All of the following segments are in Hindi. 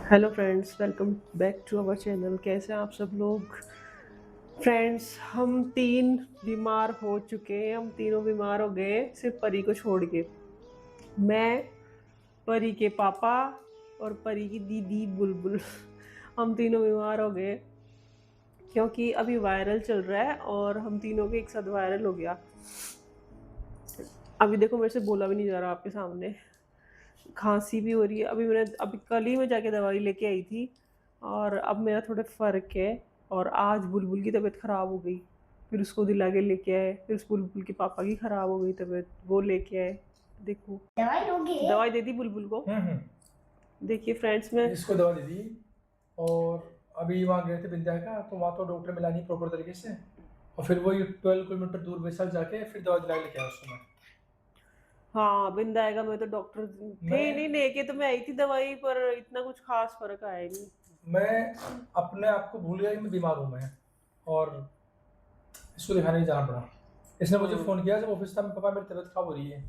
Hello friends, welcome back to our channel. कैसे हैं आप सब लोग? फ्रेंड्स, हम तीन बीमार हो चुके हैं। हम तीनों बीमार हो गए सिर्फ परी को छोड़ के। मैं, परी के पापा और परी की दीदी बुलबुल। हम तीनों बीमार हो गए क्योंकि अभी वायरल चल रहा है और हम तीनों के एक साथ वायरल हो गया। अभी देखो, मेरे से बोला भी नहीं जा रहा आपके सामने। खांसी भी हो रही है। अभी कल ही मैं जाके दवाई लेके आई थी और अब मेरा थोड़ा फ़र्क है। और आज बुलबुल की तबीयत ख़राब हो गई, फिर उसको दिला के लेके आए। फिर उस बुलबुल के पापा की ख़राब हो गई तबीयत, वो लेके आए। देखो, दवाई दोगे? दवाई दे दी बुलबुल को। देखिए फ्रेंड्स, मैं इसको दवा दे दी। और अभी वहाँ गए थे विंध्या का, तो वहाँ तो डॉक्टर मिला नहीं प्रॉपर तरीके से। और फिर वही 12 किलोमीटर दूर वैसल जाके फिर दवा दिला लेके आया उसको मैं। हाँ, बिंद आएगा। मैं तो डॉक्टर थे ही नहीं, मैं लेके तो मैं आई थी दवाई, पर इतना कुछ खास फ़र्क आया ही नहीं। मैं अपने आप को भूल गया कि मैं बीमार हूँ मैं। और इसको दिखाने नहीं जाना पड़ा। इसने मुझे फ़ोन किया जब ऑफिस था, मैं पापा मेरी तबीयत खराब हो रही है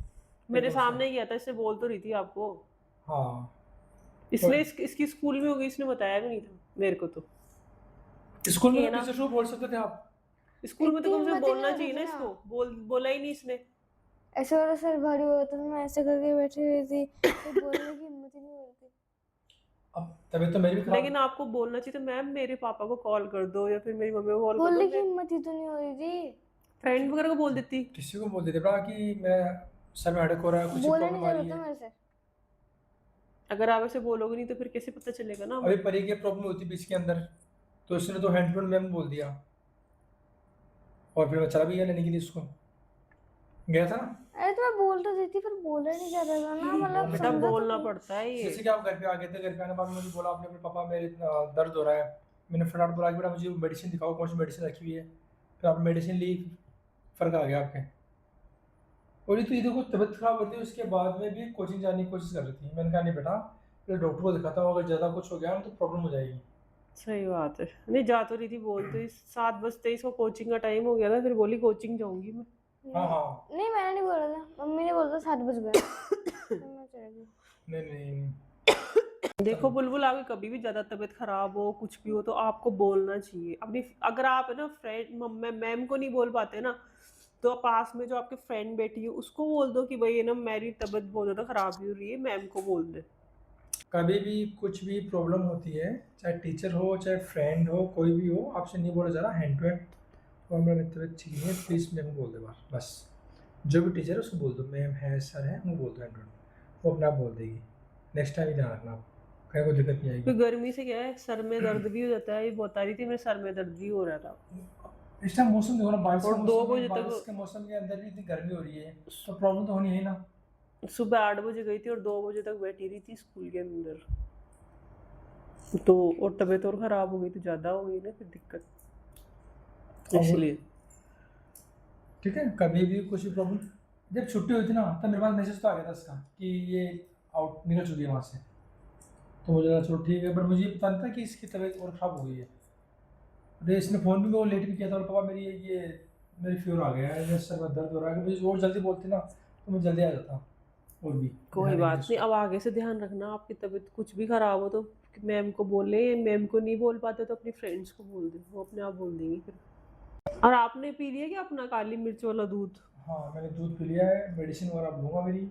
मेरे एकदम से। सामने ही किया था, इससे बोल तो रही थी आपको। हाँ। तो इसकी स्कूल में हो गई, इसने बताया भी नहीं था मेरे को तो। स्कूल कि में है तो ना, टीचर को बोल सकते थे आप। स्कूल में तो इतनी कम से कम हिम्मत ही नहीं बोलना हो रही चाहिए ना थी ना। इसको। बोला ही नहीं इसने। ऐसे वाला सर भारी हुआ था, मैं ऐसे करके बैठी हुई थी, तो बोलने की हिम्मत ही नहीं हो रही थी। अब तबीयत तो मेरी भी लेकिन खराब। आपको बोलना चाहिए था, मैम मेरे पापा को कॉल कर दो या फिर मेरी मम्मी को कॉल कर दो। बोलने की मैं हिम्मत ही तो नहीं हो रही थी। फ्रेंड वगैरह को बोल देती। किसी को बोल देते बड़ा कि मैं सर में हेडेक हो रहा है, कुछ बोला नहीं प्रॉब्लम आ जा रहा रही था है। मेरे से। अगर आप ऐसे बोलोगे नहीं तो फिर कैसे पता चलेगा ना अभी हमें। परी की प्रॉब्लम होती बीच के अंदर, तो इसने तो हैंड टू हैंड मैम बोल दिया। और फिर मैं चला भी गया लेने के लिए उसको। गया था ना। अरे तो मैं बोल तो देती, फिर बोला नहीं जा रहा था ना, मतलब बेटा, समझा तो बोलना नहीं। पड़ता है ये। जैसे कि आप घर पे आ गए थे, घर पे आने के बाद मुझे बोला आपने अपने पापा मेरे इतना दर्द हो रहा है। मैंने फटाफट बोला कि बेटा मुझे मेडिसिन दिखाओ, कौन सी मेडिसिन रखी हुई है। फिर आपने मेडिसिन ली, फर्क आ गया आपके। और ये तो ये देखो, तबीयत खराब होती है उसके बाद में भी कोचिंग जाने की कोशिश कर रही थी। मैंने कहा नहीं बेटा, फिर डॉक्टर को दिखाता हूँ, अगर ज़्यादा कुछ हो गया ना तो प्रॉब्लम हो जाएगी। सही बात है। नहीं, जा तो रही थी, बोल तो 7 बजते इसको कोचिंग का टाइम हो गया था, फिर बोली कोचिंग जाऊंगी मैं। हाँ नहीं, हाँ। नहीं मैंने नहीं बोला था, मम्मी ने बोला था 7 बज गए, तो मैं चली गई। नहीं नहीं नहीं। देखो बुलबुल, आपकी कभी भी ज़्यादा तबीयत खराब हो, कुछ भी हो, तो आपको बोलना चाहिए अपनी। अगर आप है ना फ्रेंड मैम को नहीं बोल पाते ना, तो पास में जो आपके फ्रेंड बैठी है उसको बोल दो कि भाई है ना, मेरी तबीयत बहुत ज़्यादा खराब हो रही है, मैम को बोल दे। कभी भी कुछ भी प्रॉब्लम होती है, चाहे टीचर हो चाहे फ्रेंड हो, कोई भी हो, आपसे नहीं बोला जा रहा हैंड टू हैंड। तो मेरा तबीयत ठीक नहीं है, प्लीज़ मैम को बोल दे बार बस। जो भी टीचर है उसको बोल दो मैम है सर है, उनको बोल दो हैंड टू हैंड, वो अपने आप बोल देगी। नेक्स्ट टाइम ही ध्यान रखना आप, कहीं कोई दिक्कत नहीं फिर आएगी। गर्मी से क्या है, सर में दर्द भी हो जाता है। ये बता रही थी, मेरे सर में दर्द भी हो रहा था। इस टाइम मौसम देखो ना, बारिश का और दो मौसम है, बजे बारिश के तक मौसम के अंदर भी इतनी गर्मी हो रही है, तो प्रॉब्लम तो होनी है ना। सुबह 8 बजे गई थी और 2 बजे तक बैठी रही थी स्कूल के अंदर। तो और तबीयत और ख़राब हो गई, तो ज़्यादा हो गई ना फिर दिक्कत, और इसलिए। ठीक है, कभी भी कुछ भी प्रॉब्लम, जब छुट्टी हुई थी ना तब मेरे पास मैसेज तो आ गया था इसका कि ये आउट निकल चुकी है वहाँ से। तो मुझे लगा चलो ठीक है, बट मुझे ये पता नहीं था कि इसकी तबीयत और ख़राब हो गई है। अरे इसने फ़ोन भी वो लेट भी किया था, और पापा मेरी ये मेरी फीवर आ गया है, मेरे सर में दर्द हो रहा है। मुझे और जल्दी बोलते ना तो मैं जल्दी आ जाता और भी कोई दिखाने के लिए बात नहीं, इसको। अब आगे से ध्यान रखना। आपकी तबीयत कुछ भी ख़राब हो तो मैम को बोले। मैम को नहीं बोल पाते तो अपनी फ्रेंड्स को बोल दे, वो अपने आप बोल देंगी फिर। और आपने पी लिया क्या अपना काली मिर्च वाला दूध? हाँ मैंने दूध पी लिया है, मेडिसिन वगैरह अब लूँगा मेरी।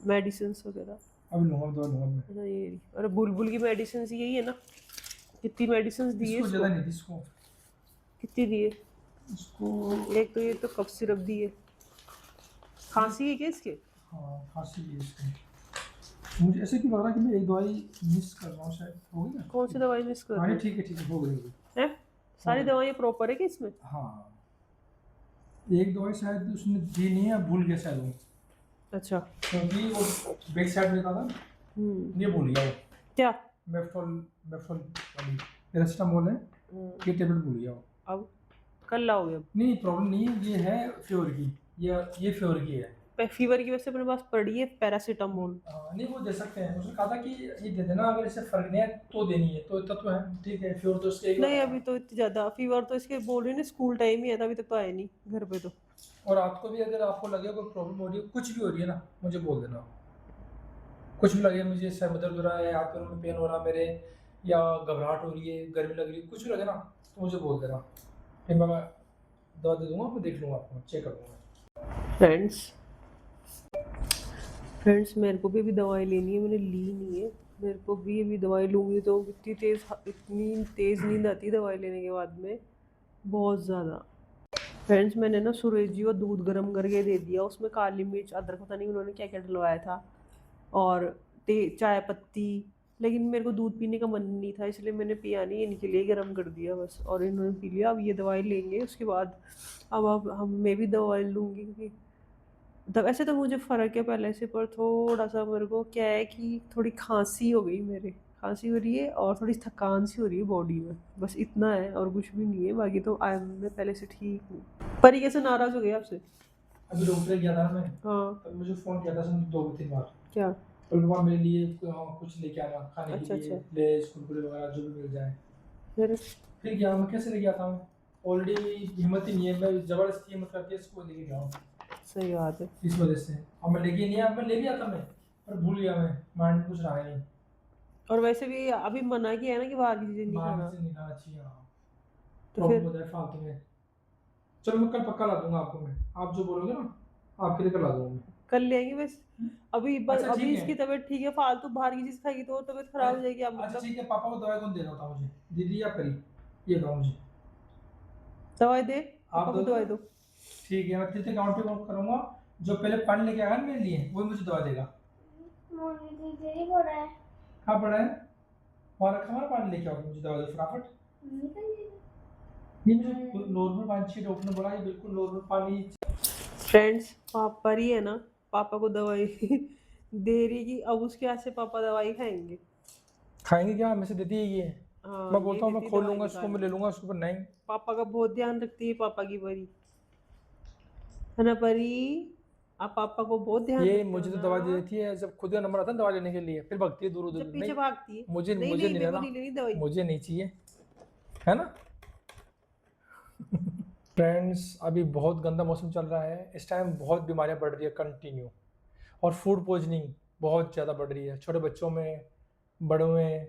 मेडिसिन वगैरह? अभी लूँगा, दवा लूँगा मैं। अच्छा, ये रही। अरे बुलबुल की मेडिसिन यही है ना? कितनी मेडिसिन दी है इसको ज़्यादा इसको? नहीं थी इसको। कितनी दी है? इसको एक तो ये तो कफ सिरप दी है। खांसी है क्या इसके? हाँ खांसी भी है इसको। मुझे ऐसे क्यों लग रहा है कि मैं एक दवाई मिस कर रहा हूँ, शायद हो गई ना। कौन सी दवाई मिस कर हाँ रहे नहीं हो? ठीक है हो गई हो गई। हैं? सारी गई। दवाइयाँ प्रॉपर है क्या इसमें? हाँ, एक दवाई शायद उसने दी नहीं है, भूल गया शायद वो। अच्छा। क्योंकि वो बैक साइड में था ना, ये भूल गया वो। क्या? मेफ्टोल मेफ्टोल वाली पैरासिटामोल है, ये टेबलेट भूल गया वो। अब कल लाओगे अब? नहीं प्रॉब्लम नहीं है, ये है फीवर की, ये फीवर की है। फीवर की वजह से अपने पास पड़ी है पैरासीटामोल। नहीं वो दे सकते हैं, उसने कहा था कि ये दे देना, अगर इससे फर्क नहीं है तो देनी है, तो इतना तो है ठीक है। फीवर तो उसके एक बार नहीं, था। अभी तो इतनी ज़्यादा फीवर तो इसके बोल रही ना, स्कूल टाइम ही है था, अभी तक तो आया नहीं घर पे तो। और रात को भी अगर आपको लगे कोई प्रॉब्लम हो रही है, कुछ भी हो रही है ना, मुझे बोल देना। कुछ भी लगे, मुझे सर में दर्द हो रहा है, हाथ पैरों में पेन हो रहा है मेरे, या घबराहट हो रही है, गर्मी लग रही है, कुछ भी लगे ना तो मुझे बोल देना, फिर मैं दवा दे दूंगा, मैं देख लूंगा, आपको चेक कर लूंगा। फ्रेंड्स फ्रेंड्स मेरे को भी अभी दवाई लेनी है, मैंने ली नहीं है। मेरे को भी अभी दवाई लूँगी तो इतनी तेज़ नींद आती है दवाई लेने के बाद में, बहुत ज़्यादा। फ्रेंड्स मैंने ना सुरेजी और दूध गर्म करके दे दिया, उसमें काली मिर्च अदरक पता नहीं उन्होंने क्या क्या डलवाया था, और चाय पत्ती। लेकिन मेरे को दूध पीने का मन नहीं था, इसलिए मैंने पिया नहीं, इनके लिए गर्म कर दिया बस, और इन्होंने पी लिया। अब ये दवाई लेंगे उसके बाद अब हम मैं भी दवाई लूँगी, क्योंकि वैसे तो मुझे फ़र्क है पहले से, पर थोड़ा सा मेरे को क्या है कि थोड़ी खांसी हो गई, मेरे खांसी हो रही है और थोड़ी थकान सी हो रही है बॉडी में, बस इतना है और कुछ भी नहीं है। बाकी तो मैं पहले से ठीक हूँ। परी कैसे नाराज़ हो गई आपसे? अभी डॉक्टर गया था ना मैं, हाँ। तब मुझे फ़ोन किया था उसने 2-3 बार, क्या? तो पापा मेरे लिए कुछ लेके आना खाने के अच्छा लिए, अच्छा। लेज कुरकुरे वगैरह जो भी मिल जाए। फिर फिर गया मैं, कैसे ले गया था मैं, ऑलरेडी हिम्मत ही नहीं है, मैं ज़बरदस्ती हिम्मत करके इसको लेके गया हूँ, सही बात है। इस वजह से। अब मैं लेके नहीं आया, मैं ले भी आता मैं, पर भूल गया मैं, माइंड में कुछ रहा ही नहीं। और वैसे भी अभी मना किया है ना कि बाहर की चीज़ें नहीं बाहर खाना, से नहीं खाना चाहिए, हाँ, तो प्रॉब्लम फिर हो जाए फालतू में। चलो मैं कल पक्का ला दूंगा आपको, मैं आप जो बोलोगे ना आपके लिए कल ला दूंगा मैं। कर लेंगे बस। अच्छा अभी ठीक है, इसकी तबीयत ठीक है, फालतू बाहर की चीज़ खाएगी तो और तबीयत खराब हो जाएगी, आप अच्छा मतलब। ठीक है, पापा को दवाई कौन दे रहा था मुझे, दीदी या करी, ये बताओ मुझे। दवाई दे, आप पापा को दोगे दवाई ना? दो। ठीक है, मैं तीसरे काउंट पे करूंगा, जो पहले पानी लेके आएगा ना मेरे लिए वही मुझे दवा देगा। मोनी दीदी नहीं बोल रहा है। कहाँ पड़ा है, वहाँ रखा हमारा, पानी लेके आओ मुझे दवा दो फटाफट। मम्मी का ये ये मुझे नॉर्मल पानी चाहिए, डॉक्टर ने बोला ये बिल्कुल नॉर्मल पानी। फ्रेंड्स पापा ही है ना, पापा को दवाई दे रही कि अब उसके हाथ से पापा दवाई खाएंगे। खाएंगे क्या, हमें से देती है ये, हाँ मैं ये बोलता हूँ मैं देती खोल दवाई लूंगा उसको, निकाल मैं ले के, लूंगा उसको, पर नहीं। पापा का बहुत ध्यान रखती है, पापा की परी है ना परी, आप पापा को बहुत ध्यान ये रखते हो मुझे तो दवा दे ना। देती है, जब खुद का नंबर आता है दवा लेने के लिए फिर भगती है दूर दूर, जब नहीं पीछे भागती है, मुझे नहीं मुझे नहीं नहीं मेरे को लेना, नहीं लेनी दवाई। मुझे नहीं चाहिए, है ना। फ्रेंड्स अभी बहुत गंदा मौसम चल रहा है, इस टाइम बहुत बीमारियां बढ़ रही है कंटिन्यू, और फूड पॉइजनिंग बहुत ज़्यादा बढ़ रही है, छोटे बच्चों में, बड़ों में,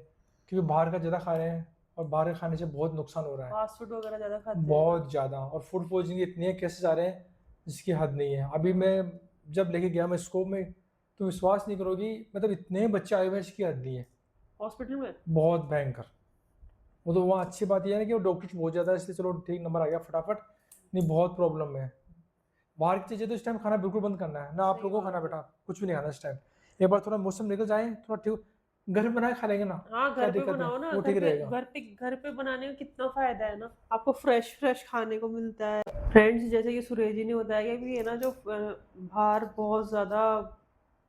क्योंकि बाहर का ज़्यादा खा रहे हैं, और बाहर के खाने से बहुत नुकसान हो रहा है, फास्ट फूड वगैरह ज़्यादा खाते हैं ना। बहुत ज़्यादा। और फूड पॉइजनिंग इतने केसेस आ रहे हैं जिसकी हद नहीं है। अभी मैं जब लेके गया मैं स्कोप में, तो विश्वास नहीं करोगी, मतलब इतने बच्चे आए हुए हैं इसकी हद नहीं है, हॉस्पिटल में। बहुत भयंकर। वो तो वहाँ अच्छी बात यह है ना कि वो डॉक्टर बहुत ज़्यादा है, इसलिए चलो ठीक नंबर आ गया फटाफट, नहीं बहुत प्रॉब्लम है। बाहर की चीज़ें तो इस टाइम खाना बिल्कुल बंद करना है ना, आप सही लोगों को खाना बात है। बेटा, कुछ भी नहीं खाना इस टाइम। एक बार थोड़ा मौसम निकल जाए, थोड़ा ठीक, घर में बना के खा लेंगे ना, हाँ क्या घर पे दिक्कत है, बनाओ ना, वो ठीक रहेगा। घर पे बनाने का कितना फायदा है ना, आपको फ्रेश फ्रेश खाने को मिलता है। फ्रेंड्स जैसे कि सुरेश जी ने बताया कि ये ना जो बाहर बहुत ज़्यादा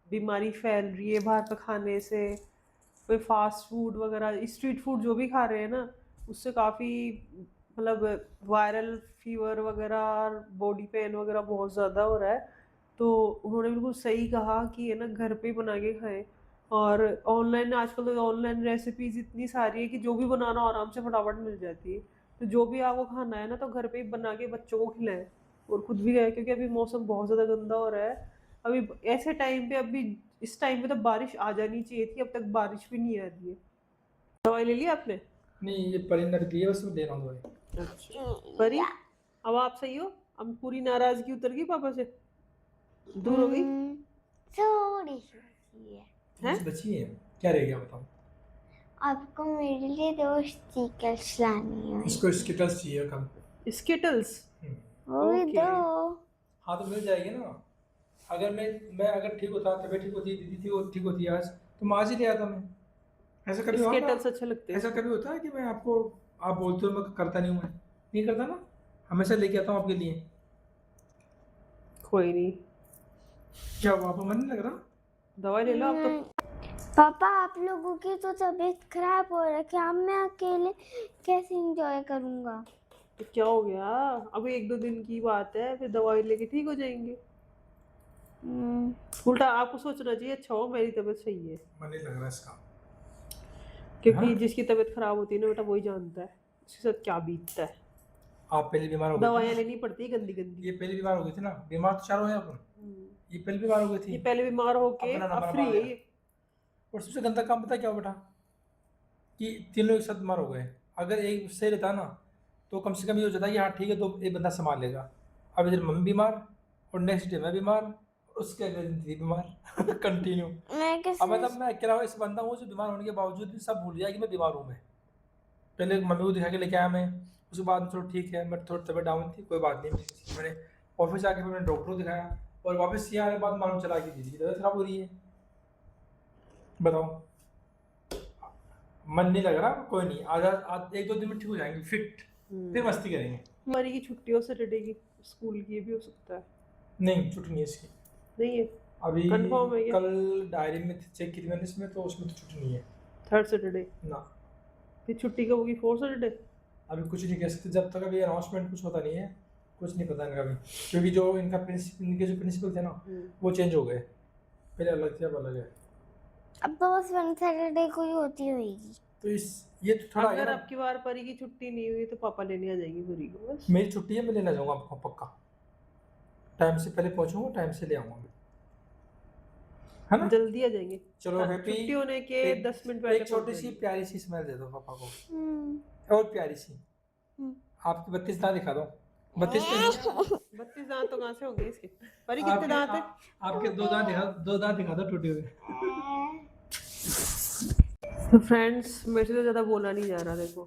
बीमारी फैल रही है बाहर का खाने से, कोई फास्ट फूड वगैरह स्ट्रीट फूड जो भी खा रहे हैं ना, उससे काफ़ी मतलब वायरल फीवर वगैरह, बॉडी पेन वगैरह बहुत ज़्यादा हो रहा है। तो उन्होंने बिल्कुल सही कहा कि है ना घर पे ही बना के खाएं। और ऑनलाइन आजकल तो ऑनलाइन रेसिपीज़ इतनी सारी है कि जो भी बनाना हो आराम से फटाफट मिल जाती है। तो जो भी आपको खाना है ना तो घर पे ही बना के बच्चों को खिलाएं और खुद भी खाएं, क्योंकि अभी मौसम बहुत ज़्यादा गंदा हो रहा है। अभी ऐसे टाइम पे, अभी इस टाइम पे तो बारिश आ जानी चाहिए थी, अब तक बारिश भी नहीं आ रही है। दवाई ले ली आपने? नहीं ये परिंदर की है, बस मैं दे रहा हूँ दवाई। अच्छा परी, अब आप सही हो? अब पूरी नाराजगी उतर गई पापा से, दूर हो गई थोड़ी सी बची है। हैं? बस बची है, क्या रह गया बताओ। आपको मेरे लिए 2 स्टिकर्स लानी है। इसको स्किटल्स चाहिए कम। स्किटल्स? वो भी ओके। 2। हाँ तो मिल जाएगी ना, अगर मैं अगर ठीक होता, तबीयत ठीक होती, दीदी थी वो ठीक होती आज, तो मैं आज ही ले आता मैं। ऐसा कभी हुआ था, स्किटल्स अच्छे लगते हैं। ऐसा कभी होता है कि मैं आपको, आप बोलते हो मैं करता नहीं हूँ, मैं नहीं करता ना, हमेशा लेके आता हूँ आपके लिए। कोई नहीं, क्या हुआ, आपको मन नहीं लग रहा? दवाई ले लो आप तो। पापा आप लोगों की तो तबीयत खराब हो रखी है, अब मैं अकेले कैसे एंजॉय करूंगा। तो क्या हो गया, अभी 1-2 दिन की बात है, फिर दवाई लेके ठीक हो जाएंगे। उल्टा आपको सोचना चाहिए अच्छा हो मेरी तबीयत सही है, मन नहीं लग रहा इसका, क्योंकि हाँ? जिसकी तबीयत खराब होती है ना बेटा वही जानता है उसके साथ क्या बीतता है। आप पहले बीमार हो गए थे दवाइयाँ ना? लेनी पड़ती है गंदी गंदी। ये पहले बीमार हो गई थी ना, बीमार तो चारों हैं अपन, ये पहले बीमार हो गई थी, ये पहले बीमार होके अपना अब नंबर फ्री मार है लिया। ये। और सबसे गंदा काम पता है क्या हो बेटा, कि तीनों एक साथ बीमार हो गए। अगर एक सही रहता ना तो कम से कम ये हो जाता कि हाँ ठीक है, तो एक बंदा संभाल लेगा। अब इधर मम्मी बीमार और नेक्स्ट डे मैं बीमार और उसके अगले दिन दीदी बीमार कंटिन्यू। मैं अब कैसे मतलब मैं अकेला ऐसा बंदा हूँ जो बीमार होने के बावजूद भी सब भूल गया कि मैं बीमार हूँ। मैं पहले मम्मी को दिखा के लेके आया मैं, उसके बाद में चलो ठीक है, मैं थोड़ी तबीयत डाउन थी, कोई बात नहीं, मैंने ऑफिस आके फिर मैंने डॉक्टर को दिखाया और वापस यहाँ आने के बाद मालूम चला कि दीदी की तबीयत खराब हो रही है। बताओ, मन नहीं लग रहा, कोई नहीं, आज एक दो दिन में ठीक हो जाएंगे फिट, फिर मस्ती करेंगे। हमारी की छुट्टी हो सैटरडे की, स्कूल की भी हो सकता है। नहीं छुट्टी नहीं है इसकी नहीं है, अभी। कंफर्म है क्या? कल डायरी में चेक की थी मैंने इसमें, तो उसमें तो छुट्टी नहीं है थर्ड सैटरडे, ना। फिर छुट्टी कब होगी? Fourth Saturday. अभी कुछ नहीं कह सकते जब तक अभी अनाउंसमेंट कुछ होता नहीं है, कुछ नहीं पता इनका भी, क्योंकि जो इनका इनके जो प्रिंसिपल थे ना वो चेंज हो गए, पहले अलग थे अब अलग है। अब तो बस वन सैटरडे को ही होती होगी। तो इस ये तो थोड़ा अगर है ना, अब की बार परी की छुट्टी नहीं हुई तो पापा लेने आ जाएंगे परी को बस। मेरी छुट्टी है, मैं लेना जाऊँगा आपको पक्का, टाइम से पहले पहुँचूंगा, टाइम से ले आऊँगा मैं, है ना। जल्दी आ जाएंगे। चलो हाँ, हैप्पी। छुट्टी होने के 10 मिनट पहले एक छोटी पहुंच सी जाएंगे। प्यारी सी स्मेल दे दो पापा को, हम्म। और प्यारी सी। आपकी 32 दांत दिखा दो। 32 तो नहीं, 32 दांत तो कहाँ से होंगे इसके? परी कितने दांत है? आपके दो दांत दिखा, दो दांत दिखा दो टूटे हुए। तो फ्रेंड्स, मेरे से तो ज़्यादा बोला नहीं जा रहा देखो,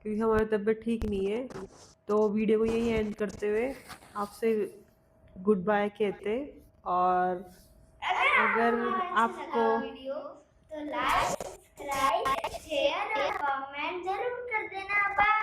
क्योंकि हमारी तबीयत ठीक नहीं है। तो वीडियो को यही एंड करते हुए आपसे गुड बाय कहते, और अगर आपको वीडियो तो लाइक, सब्सक्राइब, शेयर और कमेंट जरूर कर देना। बाय।